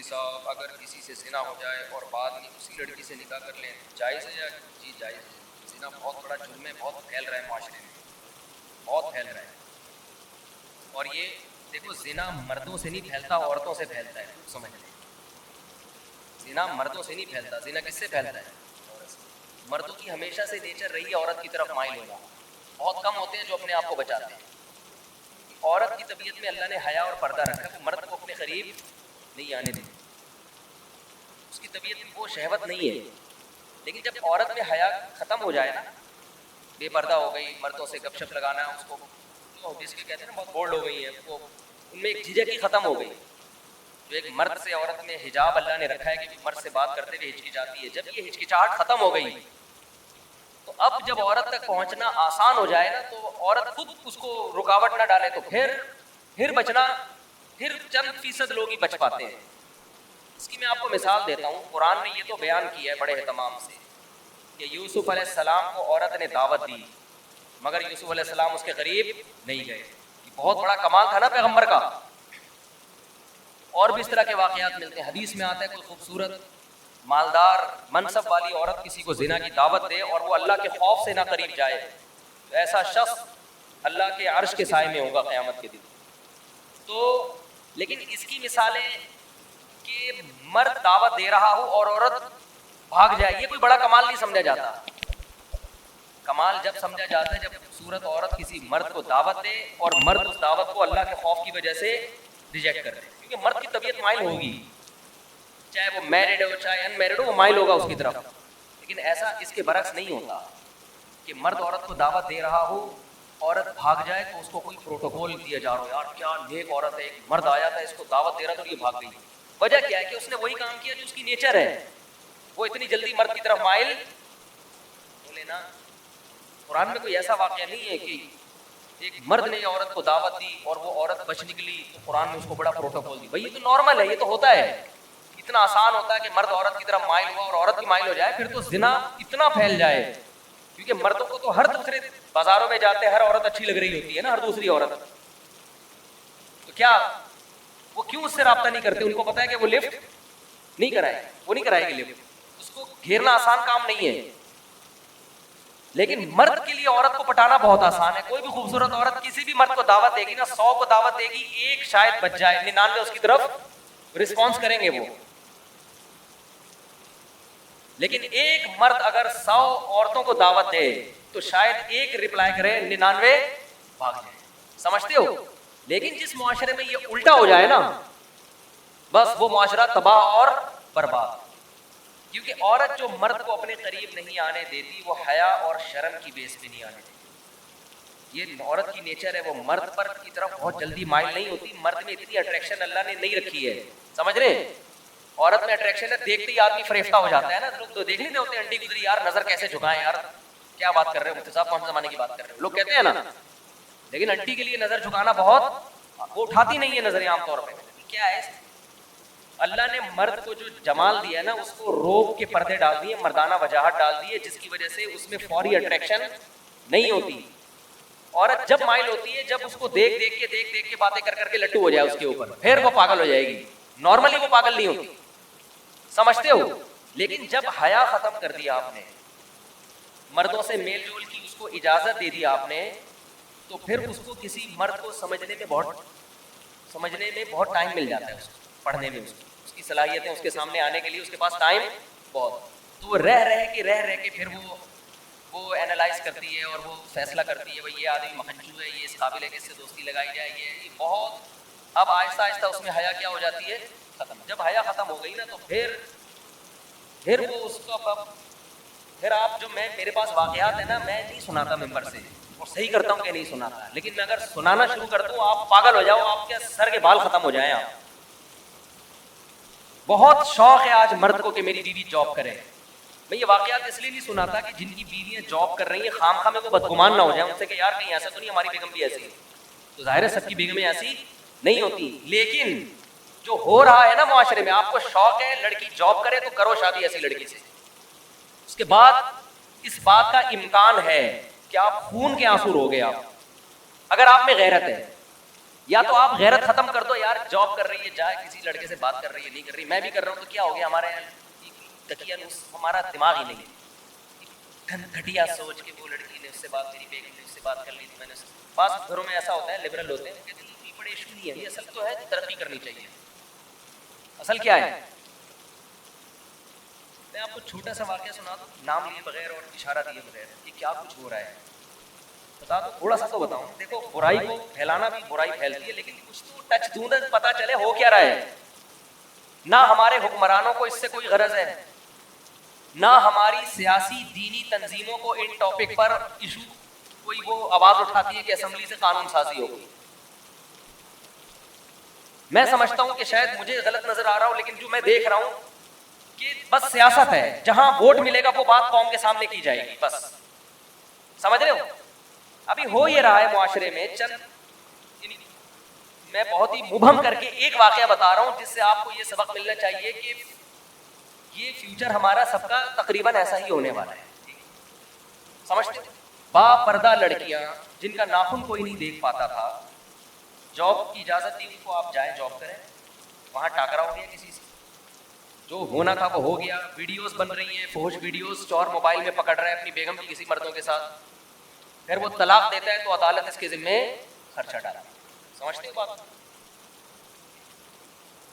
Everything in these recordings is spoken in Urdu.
صاحب اگر کسی سے زنا ہو جائے اور بعد میں اسی لڑکی سے نکاح کر لیں جائز ہے یا؟ جی جائز ہے. زنا بہت بڑا جرم ہے, بہت پھیل رہا ہے معاشرے میں, بہت پھیل رہا ہے. اور یہ دیکھو زنا مردوں سے نہیں پھیلتا, عورتوں سے پھیلتا ہے, سمجھ لیں. زنا مردوں سے نہیں پھیلتا. زنا کس سے پھیلتا ہے؟ عورت سے. مردوں کی ہمیشہ سے نیچر رہی ہے عورت کی طرف مائل ہونا, بہت کم ہوتے ہیں جو اپنے آپ کو بچاتے ہیں. عورت کی طبیعت میں اللہ نے حیا اور پردہ رکھا ہے, وہ مرد کو اپنے قریب نہیں آنے دیں, اس کی طبیعت میں وہ شہوت نہیں ہے. لیکن جب عورت میں حیا ختم ہو جائے نا, بے پردہ ہو گئی, مردوں سے گپ شپ لگانا اس کو جس کے کہتے ہیں نا بہت بولڈ ہو گئی ہے, وہ ان میں ایک جھجک ہی ختم ہو گئی. جو ایک مرد سے عورت میں حجاب اللہ نے رکھا ہے کہ مرد سے بات کرتے ہوئے ہچکچاتی ہے, جب یہ ہچکچاہٹ ختم ہو گئی تو اب جب عورت تک پہنچنا آسان ہو جائے نا تو عورت خود اس کو رکاوٹ نہ ڈالے تو پھر بچنا, پھر چند فیصد لوگ ہی بچ پاتے ہیں. اس کی میں آپ کو مثال دیتا ہوں. قرآن نے یہ تو بیان کیا ہے بڑے اہتمام سے کہ یوسف علیہ السلام کو عورت نے دعوت دی مگر یوسف علیہ السلام اس کے قریب نہیں گئے. یہ بہت بڑا کمال تھا نا پیغمبر کا. اور بھی اس طرح کے واقعات ملتے ہیں. حدیث میں آتا ہے کوئی خوبصورت مالدار منصب والی عورت کسی کو زنا کی دعوت دے اور وہ اللہ کے خوف سے نہ قریب جائے تو ایسا شخص اللہ کے عرش کے سائے میں ہوگا قیامت کے دن. تو لیکن اس کی مثالیں کہ مرد دعوت دے رہا ہو اور عورت بھاگ جائے, یہ کوئی بڑا کمال نہیں سمجھا جاتا. کمال جب سمجھا جاتا ہے جب خوبصورت عورت کسی مرد کو دعوت دے اور مرد اس دعوت کو اللہ کے خوف کی وجہ سے ریجیکٹ کر دے, کیونکہ مرد کی طبیعت مائل ہوگی, چاہے وہ میرڈ ہو چاہے ان میرڈ ہو, وہ مائل ہوگا اس کی طرف. لیکن ایسا اس کے برعکس نہیں ہوتا کہ مرد عورت کو دعوت دے رہا ہو, عورت بھاگ جائے تو اس کو کوئی پروٹوکول دیا جا رہا ہو, یار کیا نیک عورت ہے, ایک مرد آیا تھا اس کو دعوت دے رہا تھا یہ بھاگ گئی. وجہ کیا ہے کہ اس نے وہی کام کیا جو اس کی نیچر ہے, وہ اتنی جلدی مرد کی طرف مائل ہو لینا. قرآن میں کوئی ایسا واقعہ نہیں ہے کہ ایک مرد نے عورت کو دعوت دی اور وہ عورت بچ نکلی تو قرآن نے اس کو بڑا پروٹوکول دی. بھائی یہ تو نارمل ہے, یہ تو ہوتا ہے, اتنا آسان ہوتا ہے کہ مرد عورت کی طرف مائل ہوا اور عورت بھی مائل ہو جائے, پھر تو زنا اتنا پھیل جائے. کیونکہ مردوں کو تو ہر دوسرے بازاروں میں جاتے ہر عورت اچھی لگ رہی ہوتی ہے نا, ہر دوسری عورت, تو کیا وہ کیوں اس سے رابطہ نہیں کرتے؟ ان کو پتا ہے کہ وہ لفٹ نہیں کرائے, وہ نہیں کرائے گی لفٹ, اس کو گھیرنا آسان کام نہیں ہے. لیکن مرد کے لیے عورت کو پٹانا بہت آسان ہے. کوئی بھی خوبصورت عورت کسی بھی مرد کو دعوت دے گی نا, 100 کو دعوت دے گی, ایک شاید بچ جائے, 99 اس کی طرف رسپانس کریں گے وہ. لیکن ایک مرد اگر 100 عورتوں کو دعوت دے تو شاید ایک رپلائی کرے, 99 بھاگ جائے. سمجھتے ہو؟ لیکن جس معاشرے میں یہ الٹا ہو جائے نا, بس وہ معاشرہ تباہ اور برباد. کیونکہ عورت جو مرد کو اپنے قریب نہیں آنے دیتی وہ حیا اور شرم کی بیس پہ نہیں آنے دیتی. یہ عورت کی نیچر ہے, وہ مرد پر کی طرف بہت جلدی مائل نہیں ہوتی. مرد میں اتنی اٹریکشن اللہ نے نہیں رکھی ہے, سمجھ رہے ہیں؟ عورت میں اٹریکشن ہے, دیکھتے ہی آدمی فریفتہ ہو جاتا ہے نا. لوگ تو دیکھ لیتے ہوتے ہیں انٹی گزری, یار نظر کیسے جھکائیں, یار کیا بات کر رہے ہو مفتی صاحب, کون سے زمانے کی بات کر رہے ہو, لوگ کہتے ہیں نا. لیکن انٹی کے لیے نظر جھکانا بہت, وہ اٹھاتی نہیں ہے نظریں عام طور پہ. کیا ہے اللہ نے مرد کو جو جمال دیا ہے نا اس کو روب کے پردے ڈال دیے, مردانہ وجاہت ڈال دی ہے, جس کی وجہ سے اس میں فوری اٹریکشن نہیں ہوتی. عورت جب مائل ہوتی ہے جب اس کو دیکھ دیکھ کے باتیں کر کے لٹو ہو جائے اس کے اوپر, پھر وہ پاگل ہو جائے گی. نارملی وہ پاگل نہیں ہوتی, سمجھتے ہو؟ لیکن جب حیا ختم کر دیا آپ نے, مردوں سے میل جول کی اس کو اجازت دے دی آپ نے, تو پھر اس کو کسی مرد کو سمجھنے میں بہت ٹائم مل جاتا ہے, اس کو پڑھنے میں, اس کی صلاحیتیں اس کے سامنے آنے کے لیے اس کے پاس ٹائم بہت. تو وہ رہ کے پھر وہ اینالائز کرتی ہے اور وہ فیصلہ کرتی ہے بھائی یہ آدمی مہنجو ہے, یہ اس قابل ہے کہ اس سے دوستی لگائی جائے, یہ بہت. اب آہستہ آہستہ اس میں حیا کیا ہو جاتی ہے, ختم. جب حیا ختم ہو گئی نا تو پھر وہ اس کا پھر آپ جو میرے پاس واقعات ہیں نا, میں نہیں سناتا ممبر سے, اور صحیح کرتا ہوں کہ نہیں سناتا, لیکن میں اگر سنانا شروع کر دوں آپ پاگل ہو جاؤ, آپ کے سر کے بال ختم ہو جائیں. آپ بہت شوق ہے آج مرد کو کہ میری بیوی جاب کرے. میں یہ واقعات اس لیے نہیں سناتا کہ جن کی بیویاں جاب کر رہی ہیں خام خواہ میں وہ بدگمان نہ ہو جائیں ان سے کہ یار کہیں ایسا تو نہیں ہماری بیگم بھی ایسی ہے. تو ظاہر ہے سب کی بیگمیں ایسی نہیں ہوتی, لیکن جو ہو رہا ہے نا معاشرے میں, آپ کو شوق ہے لڑکی جاب کرے تو کرو شادی ایسی لڑکی سے. اس کے بعد اس بات کا امکان ہے کہ آپ خون کے آنسو رو گے. آپ اگر آپ میں غیرت ہے, یا تو آپ غیرت ختم کر دو یار, جاب کر رہی ہے جائے کسی لڑکے سے بات کر رہی ہے نہیں کر رہی, میں بھی کر رہا ہوں تو کیا ہو گیا, ہمارے تکیہ نوس, ہمارا دماغ ہی نہیں ہے, گھٹیا سوچ کے وہ لڑکی نے اس سے بات کری, بیگم نے اس سے بات کر لی تو میں نے, بعض گھروں میں ایسا ہوتا ہے لبرل ہوتے ہیں کہتے ہیں یہ بڑے ایشو نہیں ہے, یہ اصل تو ہے ترقی کرنی چاہیے. اصل کیا ہے, میں آپ کو چھوٹا سا واقعہ سنا دوں نام لیے بغیر اور اشارہ دیے بغیر, یہ کیا کچھ ہو رہا ہے بتا دو, تھوڑا سا تو بتاؤں. دیکھو برائی کو پھیلانا بھی برائی پھیلتی ہے, لیکن کچھ تو ٹچ دوں نا پتا چلے ہو کیا رہا ہے. نہ ہمارے حکمرانوں کو اس سے کوئی غرض ہے, نہ ہماری سیاسی دینی تنظیموں کو ان ٹاپک پر ایشو کوئی وہ آواز اٹھاتی ہے کہ اسمبلی سے قانون سازی ہوگی. میں سمجھتا ہوں کہ شاید مجھے غلط نظر آ رہا ہو, لیکن جو میں دیکھ رہا ہوں کہ بس سیاست ہے, جہاں ووٹ ملے گا وہ بات قوم کے سامنے کی جائے گی, بس سمجھ رہے ہو. ابھی ہو یہ رہا ہے معاشرے میں, چند میں بہت ہی مبہم کر کے ایک واقعہ بتا رہا ہوں جس سے آپ کو یہ سبق ملنا چاہیے کہ یہ فیوچر ہمارا سب کا تقریباً ایسا ہی ہونے والا ہے. سمجھتے, با پردہ لڑکیاں جن کا ناخن کوئی نہیں دیکھ پاتا تھا, جاب کی اجازت دی ان کو, آپ جائیں جاب کریں, وہاں ٹاکرا ہو گیا کسی سے, جو ہونا تھا وہ ہو گیا, ویڈیوز بن رہی ہیں فحش ویڈیوز, چور موبائل میں پکڑ رہا ہے اپنی بیگم کی کسی مردوں کے ساتھ, پھر وہ طلاق دیتا ہے تو عدالت اس کے ذمے خرچہ ڈالا. سمجھتے ہو بات.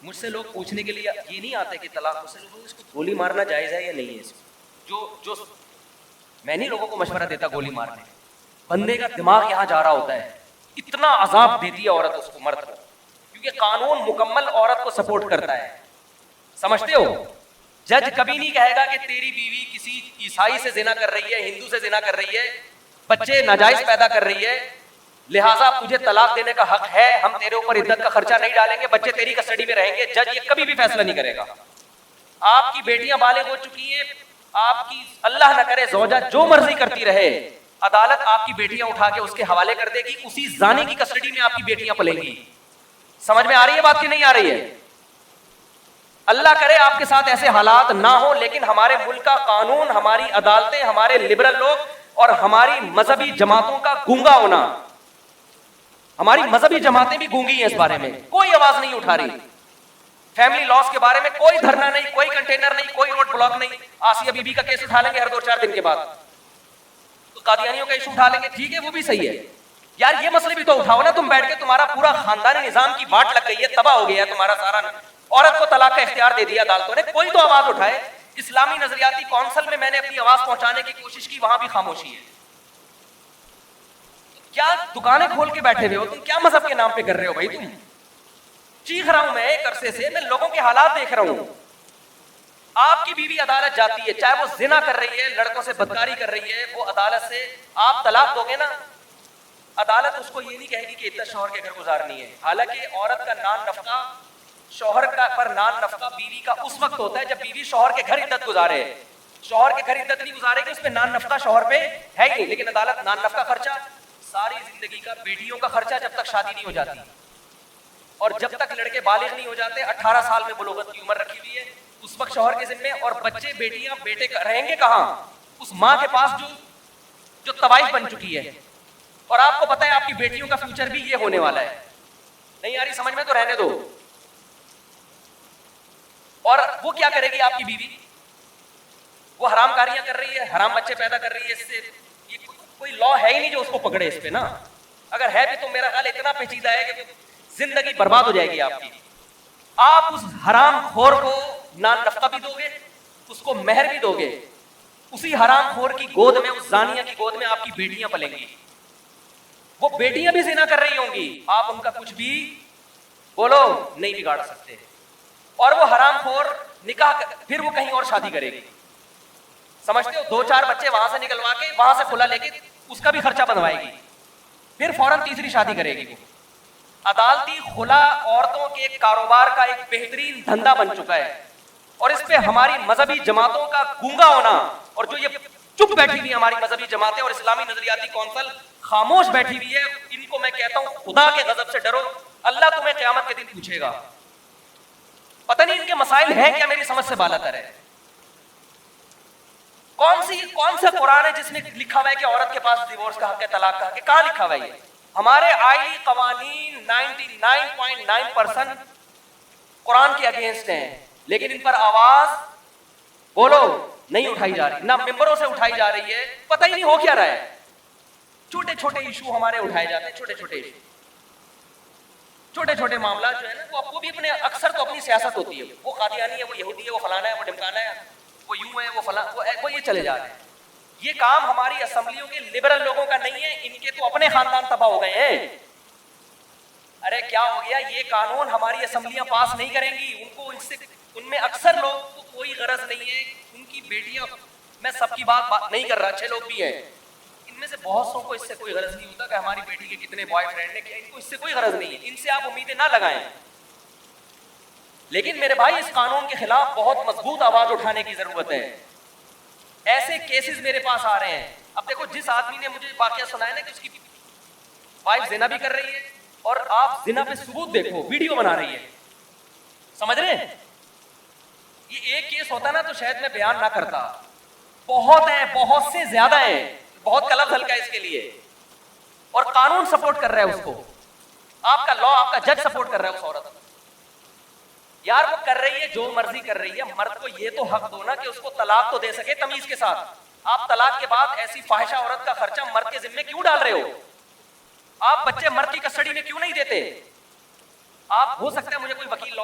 مجھ سے لوگ پوچھنے کے لیے یہ نہیں آتے کہ طلاق, مجھ سے لوگ اس کو گولی مارنا جائز ہے یا نہیں ہے. جو میں نہیں لوگوں کو مشورہ دیتا گولی مارنے, بندے کا دماغ یہاں جا رہا ہوتا ہے, اتنا عذاب دیتی ہے عورت اس کو, مرد کو, کیونکہ قانون مکمل عورت کو سپورٹ کرتا ہے. سمجھتے ہو, جج کبھی نہیں کہے گا کہ تیری بیوی کسی عیسائی سے زنا کر رہی ہے, ہندو سے زنا کر رہی ہے, بچے ناجائز پیدا کر رہی ہے, لہٰذا تجھے طلاق دینے کا حق ہے, ہم تیرے اوپر عدت کا خرچہ نہیں ڈالیں گے, بچے تیری کسٹڈی میں رہیں گے. جج یہ کبھی بھی فیصلہ نہیں کرے گا. آپ کی بیٹیاں بالغ ہو چکی ہیں, آپ کی اللہ نہ کرے زوجہ جو مرضی کرتی رہے, عدالت آپ کی بیٹیاں اٹھا کے اس کے حوالے کر دے گی, اسی زانی کی کسٹڈی میں آپ کی بیٹیاں پلیں گی. سمجھ میں آ رہی ہے بات کہ نہیں آ رہی ہے؟ اللہ کرے آپ کے ساتھ ایسے حالات نہ ہو, لیکن ہمارے ملک کا قانون, ہماری عدالتیں, ہمارے لبرل لوگ اور ہماری مذہبی جماعتوں کا گونگا ہونا, ہماری مذہبی جماعتیں بھی گونگی ہیں اس بارے میں, کوئی آواز نہیں اٹھا رہی. فیملی لاس کے بارے میں کوئی دھرنا نہیں, کوئی کنٹینر نہیں, کوئی روڈ بلاک نہیں. آسیہ بی بی کا کیس اٹھا لیں گے ہر 2-4 دن کے بعد, تو قادیانیوں کا ایشو اٹھا لیں گے, ٹھیک ہے وہ بھی صحیح ہے یار, یہ مسئلے بھی تو اٹھاؤ نا تم بیٹھ کے. تمہارا پورا خاندانی نظام کی واٹ لگ گئی ہے, تباہ ہو گیا ہے تمہارا سارا, عورت کو طلاق کا اختیار دے دیا عدالتوں نے, کوئی تو آواز اٹھائے. اسلامی نظریاتی کونسل میں نے اپنی آواز پہنچانے کی کوشش کی, وہاں بھی خاموشی ہے. کیا دکانیں کھول کے بیٹھے ہوئے ہو تم, کیا مذہب کے نام پہ کر رہے ہو بھائی تم؟ چیخ رہا ہوں میں ایک عرصے سے, میں لوگوں کے حالات دیکھ رہا ہوں. آپ کی بیوی عدالت جاتی ہے, چاہے وہ زنا کر رہی ہے, لڑکوں سے بدکاری کر رہی ہے, وہ عدالت سے آپ طلاق دو گے نا, عدالت اس کو یہ نہیں کہے گی کہ اتنا شوہر کے گھر گزارنی ہے. حالانکہ عورت کا نان نفقہ, شوہر کا پر نان نفقہ بیوی کا اس وقت ہوتا ہے جب بیوی شوہر کے گھر عدت گزارے. شوہر کے گھر عدت نہیں گزارے گی, اس پہ نان نفقہ شوہر پہ ہے ہی نہیں. لیکن عدالت نان نفقہ خرچہ, ساری زندگی کا بیٹیوں کا خرچہ جب تک شادی نہیں ہو جاتی, اور جب تک لڑکے بالغ نہیں ہو جاتے, 18 سال میں بلوغت کی عمر رکھی ہوئی ہے, اس وقت شوہر کے ذمے. اور بچے بیٹیاں بیٹے رہیں گے کہاں؟ اس ماں کے پاس جو طوائف بن چکی ہے. اور آپ کو پتا ہے آپ کی بیٹیوں کا فیوچر بھی یہ ہونے والا ہے. نہیں آ رہی سمجھ میں تو رہنے دو. اور وہ کیا کرے گی آپ کی بیوی؟ وہ حرام کاریاں کر رہی ہے, حرام بچے پیدا کر رہی ہے, اس سے یہ کوئی لا ہے ہی نہیں جو اس کو پکڑے اس پہ نا. اگر ہے بھی تو میرا خیال اتنا پیچیدہ ہے کہ زندگی برباد ہو جائے گی آپ کی. آپ اس حرام خور کو نان نفقہ بھی دو گے, اس کو مہر بھی دو گے, اسی حرام خور کی گود میں, اس زانیہ کی گود میں آپ کی بیٹیاں پلیں گی. وہ بیٹیاں بھی زنا کر رہی ہوں گی, آپ ان کا کچھ بھی بولو نہیں بگاڑ سکتے. اور وہ حرام خور نکاح پھر وہ کہیں اور شادی کرے گی. سمجھتے ہو, 2-4 بچے وہاں سے نکلوا کے, وہاں سے کھلا لے کے اس کا بھی خرچہ بنوائے گی, پھر فوراً تیسری شادی کرے گی. وہ عدالتی خلا عورتوں کے کاروبار کا ایک بہترین دھندا بن چکا ہے, اور اس پہ ہماری مذہبی جماعتوں کا گونگا ہونا, اور جو یہ چپ بیٹھی ہوئی ہماری مذہبی جماعتیں اور اسلامی نظریاتی کونسل خاموش بیٹھی ہوئی ہے, ان کو میں کہتا ہوں خدا کے غضب سے ڈرو, اللہ تمہیں قیامت کے دن پوچھے گا. پتہ نہیں ان کے مسائل ہیں کیا, میری سمجھ سے بالا تر ہے. کون سا قرآن ہے جس میں لکھا ہوا ہے کہ عورت کے پاس ڈیورس کا حق ہے, طلاق کا حق ہے؟ کہاں لکھا ہوا ہے یہ؟ ہمارے آئلی قوانین 99.9% قرآن کے اگینسٹ ہیں، لیکن ان پر آواز بولو نہیں اٹھائی جا رہی، نہ ممبروں سے اٹھائی جا رہی ہے، پتہ ہی نہیں ہو کیا رہا ہے. چھوٹے چھوٹے ایشو ہمارے اٹھائے جاتے ہیں، چھوٹے چھوٹے ایشو، چھوٹے چھوٹے معاملات جو ہے نا وہ بھی اپنے اکثر تو اپنی سیاست ہوتی ہے، وہ قادیانی ہے، وہ یہودی ہے، وہ فلانا ہے، وہ ڈمکانا ہے، وہ یوں ہے، وہ فلاں، وہ یہ چلے جا رہے ہیں. یہ کام ہماری اسمبلیوں کے لبرل لوگوں کا نہیں ہے، ان کے تو اپنے خاندان تباہ ہو گئے ہیں. ارے کیا ہو گیا، یہ قانون ہماری اسمبلیاں پاس نہیں کریں گی، ان کو ان میں اکثر لوگ کو کوئی غرض نہیں ہے، ان کی بیٹیاں، میں سب کی بات نہیں کر رہا، اچھے لوگ بھی ہیں، ان میں سے بہت سو کو اس سے کوئی غرض نہیں ہوتا کہ ہماری بیٹی کے کتنے بوائے فرینڈ ہیں، ان کو اس سے کوئی غرض نہیں ہے، ان سے آپ امیدیں نہ لگائیں. لیکن میرے بھائی اس قانون کے خلاف بہت مضبوط آواز اٹھانے کی ضرورت ہے. ایسے کیسز میرے پاس آ رہے ہیں. اب دیکھو جس آدمی نے مجھے واقعہ سنایا نا کہ اس کی وائف زنا بھی کر رہی ہے اور آپ زنا پہ ثبوت دیکھو، ویڈیو بنا رہی ہے، سمجھ رہے ہیں؟ یہ ایک کیس ہوتا نا تو شاید میں بیان نہ کرتا، بہت ہیں، بہت سے زیادہ ہیں، بہت کا لفظ ہلکا ہے اس کے لیے، اور قانون سپورٹ کر رہا ہے اس کو، آپ کا لا، آپ کا جج سپورٹ کر رہا ہے اس عورت کو. یار وہ کر رہی ہے جو مرضی کر رہی ہے، مرد کو یہ تو حق دو نا کہ اس کو طلاق تو دے سکے تمیز کے ساتھ. آپ طلاق کے بعد ایسی فاحشہ عورت کا خرچہ مرد کے ذمے کیوں ڈال رہے ہو؟ آپ بچے مرد کی کسٹڈی میں کیوں نہیں دیتے؟ آپ ہو سکتا ہے مجھے کوئی وکیل لا